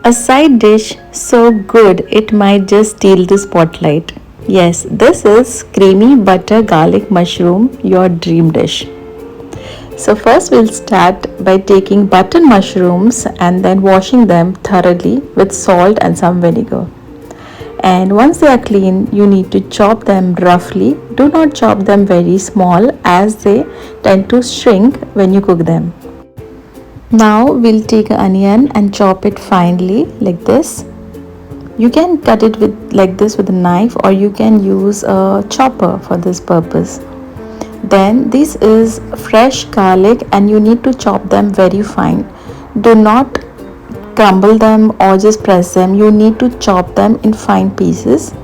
A side dish so good it might just steal the spotlight. Yes, this is creamy butter garlic mushroom, your dream dish. So first we'll start by taking button mushrooms and then washing them thoroughly with salt and some vinegar. And once they are clean, you need to chop them roughly. Do not chop them very small as they tend to shrink when you cook them. Now we'll take an onion and chop it finely like this. You can cut it with like this with a knife, or you can use a chopper for this purpose. Then this is fresh garlic and you need to chop them very fine. Do not crumble them or just press them. You need to chop them in fine pieces.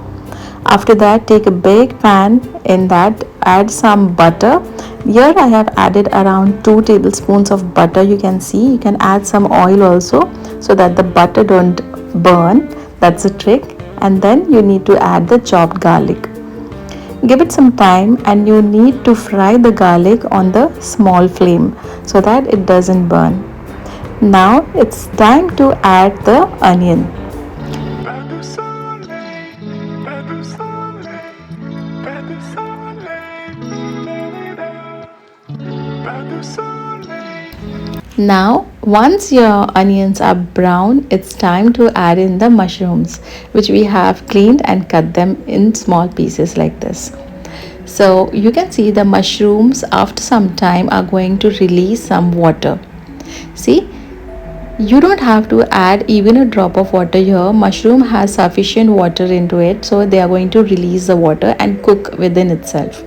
After that, take a big pan. In that, add some butter. Here I have added around 2 tablespoons of butter. You can see, you can add some oil also so that the butter don't burn. That's a trick. And then you need to add the chopped garlic. Give it some time and you need to fry the garlic on the small flame so that it doesn't burn. Now it's time to add the onion. Now once your onions are brown, it's time to add in the mushrooms, which we have cleaned and cut them in small pieces like this. So you can see the mushrooms after some time are going to release some water. See, you don't have to add even a drop of water here. Mushroom has sufficient water into it, so they are going to release the water and cook within itself.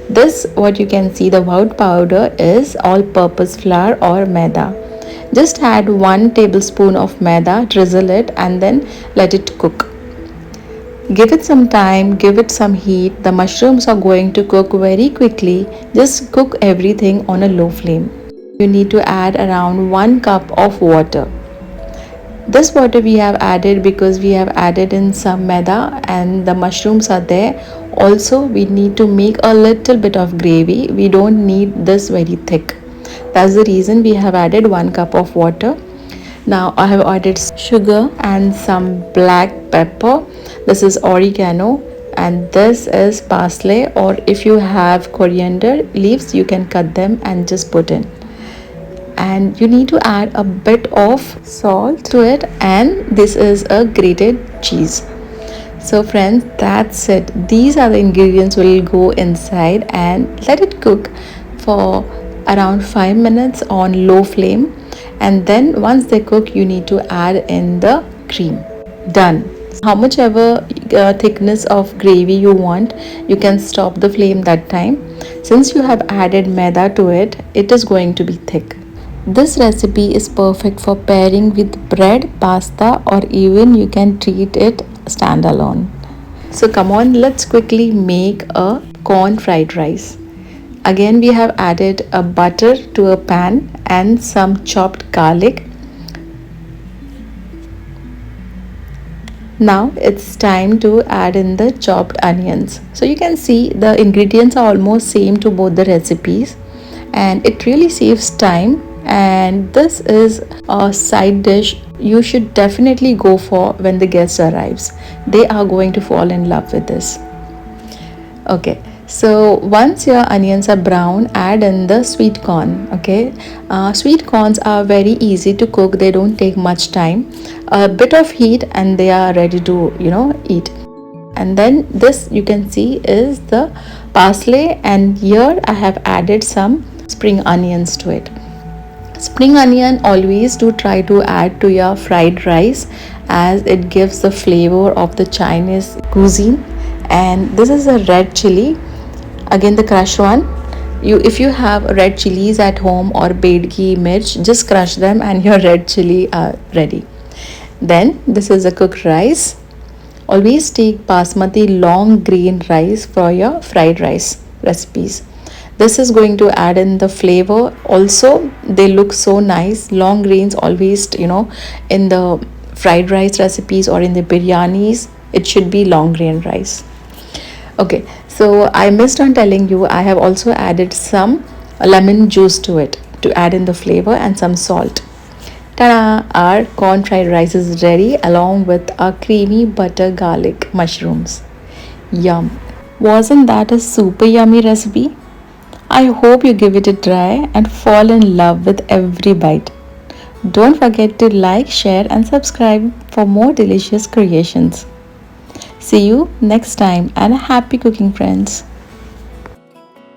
This, what you can see, the white powder is all purpose flour or maida. Just add 1 tablespoon of maida, drizzle it and then let it cook. Give it some time, give it some heat. The mushrooms are going to cook very quickly. Just cook everything on a low flame. You need to add around 1 cup of water. This water we have added because we have added in some maida and the mushrooms are there. Also, we need to make a little bit of gravy. We don't need this very thick. That's the reason we have added 1 cup of water. Now I have added sugar and some black pepper. This is oregano and this is parsley, or if you have coriander leaves you can cut them and just put in. And you need to add a bit of salt to it, and this is a grated cheese. So friends, that's it. These are the ingredients will go inside and let it cook for around 5 minutes on low flame, and then once they cook you need to add in the cream. Done. How much ever thickness of gravy you want, you can stop the flame that time. Since you have added maida to it, it is going to be thick. This recipe is perfect for pairing with bread, pasta, or even you can treat it standalone. So come on, let's quickly make a corn fried rice. Again we have added a butter to a pan and some chopped garlic. Now it's time to add in the chopped onions. So you can see the ingredients are almost same to both the recipes and it really saves time, and this is a side dish you should definitely go for when the guest arrives. They are going to fall in love with this. Okay, so once your onions are brown, add in the sweet corn. Okay, sweet corns are very easy to cook. They don't take much time. A bit of heat and they are ready to eat. And then this you can see is the parsley, and here I have added some spring onions to it. Spring onion always do try to add to your fried rice as it gives the flavor of the Chinese cuisine. And this is a red chili, again the crushed one. If you have red chilies at home or bedgi mirch, just crush them and your red chili are ready. Then this is a cooked rice. Always take basmati long grain rice for your fried rice recipes. This is going to add in the flavor. Also they look so nice. Long grains always in the fried rice recipes or in the biryanis, it should be long grain rice. Okay, so I missed on telling you, I have also added some lemon juice to it to add in the flavor and some salt. Ta-da! Our corn fried rice is ready along with our creamy butter garlic mushrooms. Yum! Wasn't that a super yummy recipe? I hope you give it a try and fall in love with every bite. Don't forget to like, share, and subscribe for more delicious creations. See you next time and happy cooking, friends.